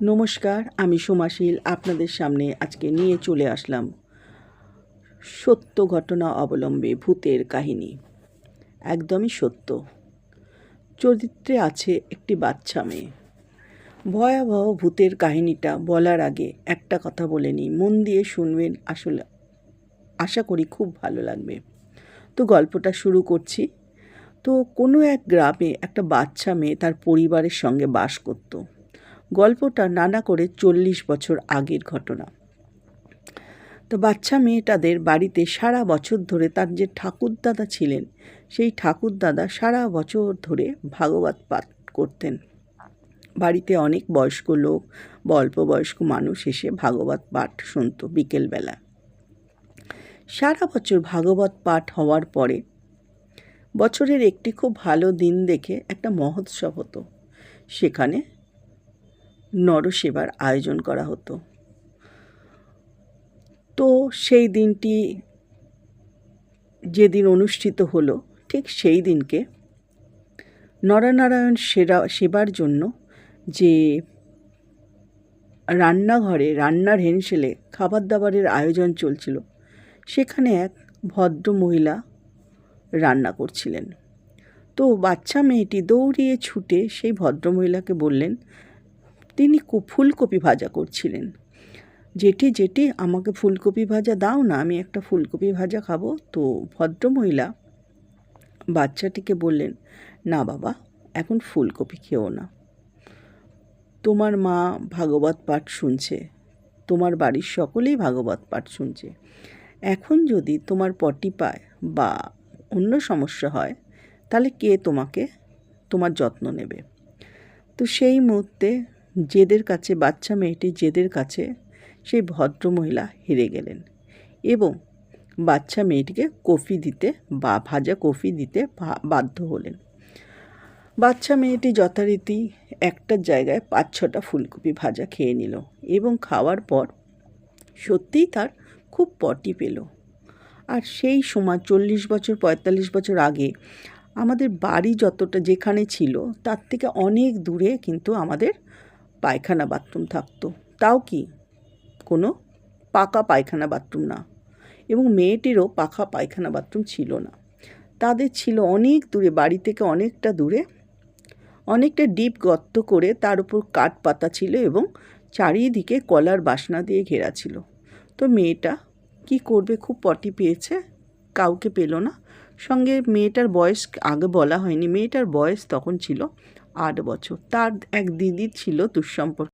নমস্কার, আমি সোমাশীল আপনাদের সামনে আজকে নিয়ে চলে আসলাম সত্য ঘটনা অবলম্বে ভূতের কাহিনী। একদমই সত্য। চরিত্রে আছে একটি বাচ্চা মেয়ে। ভয়াবহ ভূতের কাহিনীটা বলার আগে একটা কথা বলে নিই, মন দিয়ে শুনবেন, আসলে আশা করি খুব ভালো লাগবে। তো গল্পটা শুরু করছি। তো কোনো এক গ্রামে একটা বাচ্চা মেয়ে তার পরিবারের সঙ্গে বাস করত। গল্পটা নানা করে 40 বছর আগের ঘটনা। তো বাচ্চা মেয়েটাদের বাড়িতে সারা বছর ধরে তার যে ঠাকুরদাদা ছিলেন, সেই ঠাকুরদাদা সারা বছর ধরে ভাগবত পাঠ করতেন। বাড়িতে অনেক বয়স্ক লোক বা অল্প বয়স্ক মানুষ এসে ভাগবত পাঠ শুনত বিকেলবেলা। সারা বছর ভাগবত পাঠ হওয়ার পরে বছরের একটি খুব ভালো দিন দেখে একটা মহোৎসব হতো। সেখানে নরসেবার আয়োজন করা হতো। তো সেই দিনটি যেদিন অনুষ্ঠিত হলো, ঠিক সেই দিনকে নরনারায়ণ সেবার জন্য যে রান্নাঘরে রান্নার হেনসেলে খাবার দাবারের আয়োজন চলছিল, সেখানে এক ভদ্র মহিলা রান্না করছিলেন। তো বাচ্চা মেয়েটি দৌড়িয়ে ছুটে সেই ভদ্রমহিলাকে বললেন, তিনি ফুলকপি ভাজা করছিলেন, জেঠি আমাকে ফুলকপি ভাজা দাও না, আমি একটা ফুলকপি ভাজা খাবো। তো ভদ্রমহিলা বাচ্চাটিকে বললেন, না বাবা, এখন ফুলকপি খেও না, তোমার মা ভাগবত পাঠ শুনছে, তোমার বাড়ির সকলেই ভাগবত পাঠ শুনছে, এখন যদি তোমার পটি পায় বা অন্য সমস্যা হয়, তাহলে কে তোমার যত্ন নেবে? তো সেই মুহূর্তে বাচ্চা মেয়েটি জেদের কাছে সেই ভদ্রমহিলা হেরে গেলেন এবং বাচ্চা মেয়েটিকে ভাজা কফি দিতে বাধ্য হলেন। বাচ্চা মেয়েটি যথারীতি একটার জায়গায় 5-6টা ফুলকপি ভাজা খেয়ে নিল এবং খাওয়ার পর সত্যিই তার খুব পটি পেল। আর সেই সময় 40 বছর 45 বছর আগে আমাদের বাড়ি যেখানে ছিল তার থেকে অনেক দূরে কিন্তু আমাদের পায়খানা বাথরুম থাকতো। তাও কি কোনো পাকা পায়খানা বাথরুম না, এবং মেয়েটিরও পাকা পায়খানা বাথরুম ছিল না। তাদের ছিল অনেক দূরে, বাড়ি থেকে অনেকটা দূরে, অনেকটা ডিপ গর্ত করে তার উপর কাঠ পাতা ছিল এবং চারিদিকে কলার বাসনা দিয়ে ঘেরা ছিল। তো মেয়েটা কি করবে, খুব পটি পেয়েছে, কাউকে পেল না। সঙ্গে মেয়েটার বয়স আগে বলা হয়নি, মেয়েটার বয়স তখন ছিল 8 বছর। তার এক দিদি ছিল দুঃসম্পর্ক